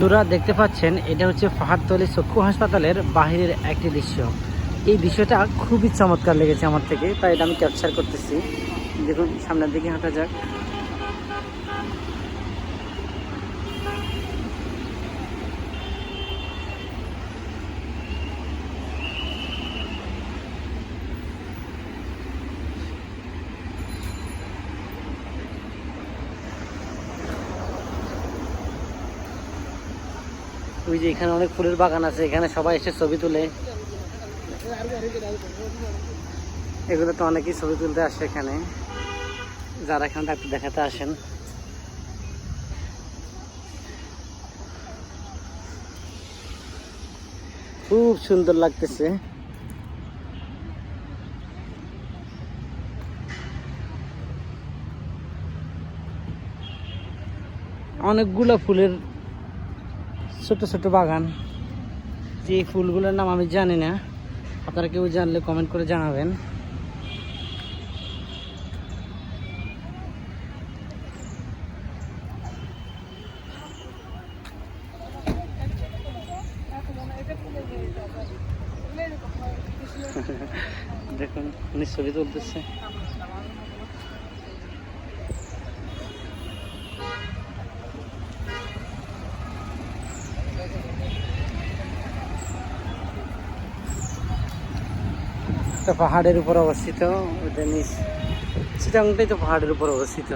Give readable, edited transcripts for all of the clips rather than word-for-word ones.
তোরা দেখতে পাচ্ছেন এটা হচ্ছে পাহাড়তলী চক্ষু হাসপাতালের বাহিরের একটি দৃশ্য। এই দৃশ্যটা খুবই চমৎকার লেগেছে আমার থেকে, তাই এটা আমি ক্যাপচার করতেছি। দেখুন সামনের দিকে হাঁটা যাক। ওই যে এখানে অনেক ফুলের বাগান আছে, এখানে সবাই এসে ছবি তুলে। এগুলো তো অনেকেই ছবি তুলতে আসে এখানে, যারা এখানে ডাক্তার দেখাতে আসেন। খুব সুন্দর লাগতেছে। অনেকগুলো ফুলের ছোট ছোট বাগান। যে ফুলগুলোর নাম আমি জানি না, আপনারা কেউ জানলে কমেন্ট করে জানাবেন। দেখুন উনি ছবি তুলতেছে। পাহাড়ের উপর অবস্থিত, চিটাংটাই তো পাহাড়ের উপর অবস্থিত।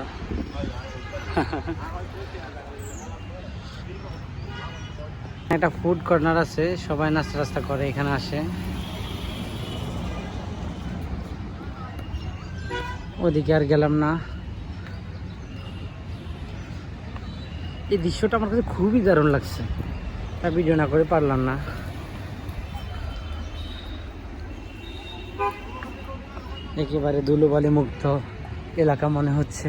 একটা ফুড কর্নার আছে, সবাই নাস্তা টাস্তা করে এখানে আসে। ওদিকে আর গেলাম না। এই দৃশ্যটা আমার কাছে খুবই দারুণ লাগছে, তা ভিডিও না করে পারলাম না। একেবারে ধুলোবালি মুক্ত এলাকা মনে হচ্ছে।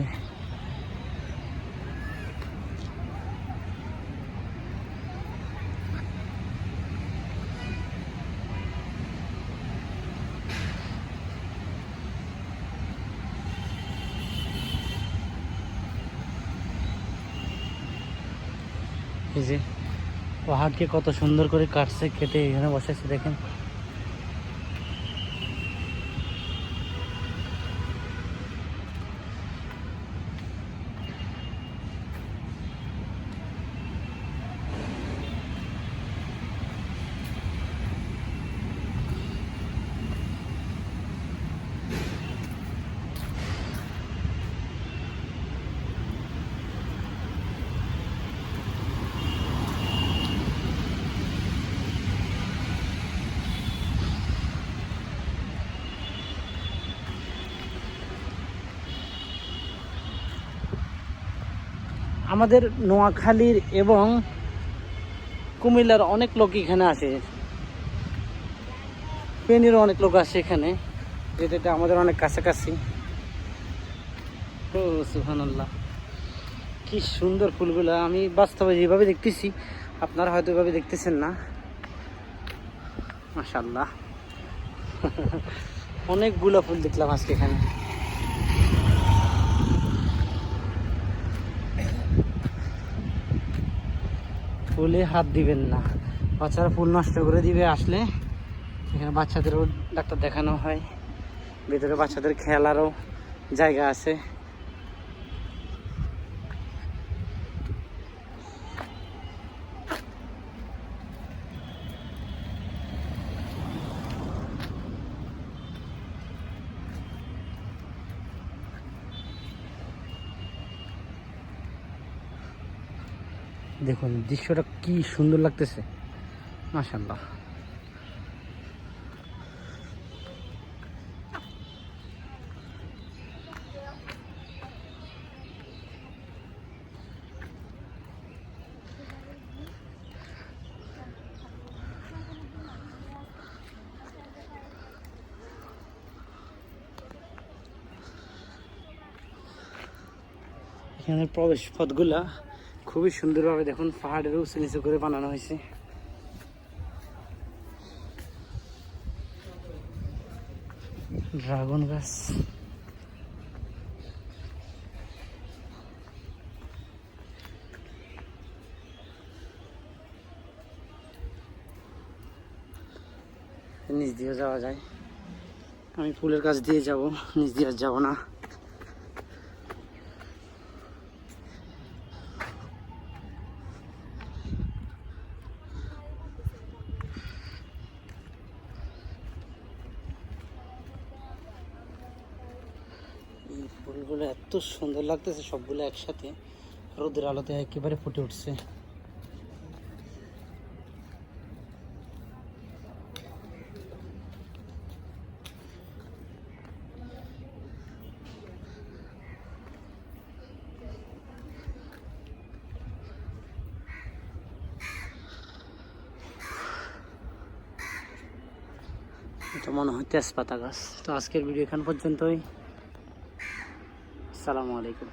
এই যে পাহাড়কে কত সুন্দর করে কাটছে, কেটে এখানে বসেছে দেখেন। আমাদের নোয়াখালীর এবং কুমিল্লার অনেক লোক এখানে আসে, ফেনীরও অনেক লোক আসে এখানে, যেটা আমাদের অনেক কাছাকাছি। ও সুবহানাল্লাহ, কি সুন্দর ফুলগুলো! আমি বাস্তবে যেভাবে দেখতেছি আপনারা হয়তো এভাবে দেখতেছেন না। মাশাআল্লাহ, অনেকগুলো ফুল দেখলাম আজকে এখানে। ফুলে হাত দিবেন না, বাচ্চারা ফুল নষ্ট করে দিবে আসলে। এখানে বাচ্চাদেরও ডাক্তার দেখানো হয়, ভেতরে বাচ্চাদের খেলারও জায়গা আছে। দেখুন দৃশ্যটা কি সুন্দর লাগতেছে, মাশাআল্লাহ। এখানে প্রবেশ পথগুলা খুবই সুন্দরভাবে দেখুন পাহাড়ের উঁচু নিচু করে বানানো হয়েছে। ড্রাগন গাছ, নিচ দিয়ে যাওয়া যায়। আমি পুলের কাছ দিয়ে যাব, নিচ দিয়ে আর যাবো না। এই ফুলগুলো এত সুন্দর লাগতেছে, সবগুলো একসাথে রোদের আলোতে একেবারে ফুটে উঠছে। এটা মনে হয় তেজপাতা গাছ। তো আজকের ভিডিও এখান পর্যন্তই। আসসালামু আলাইকুম।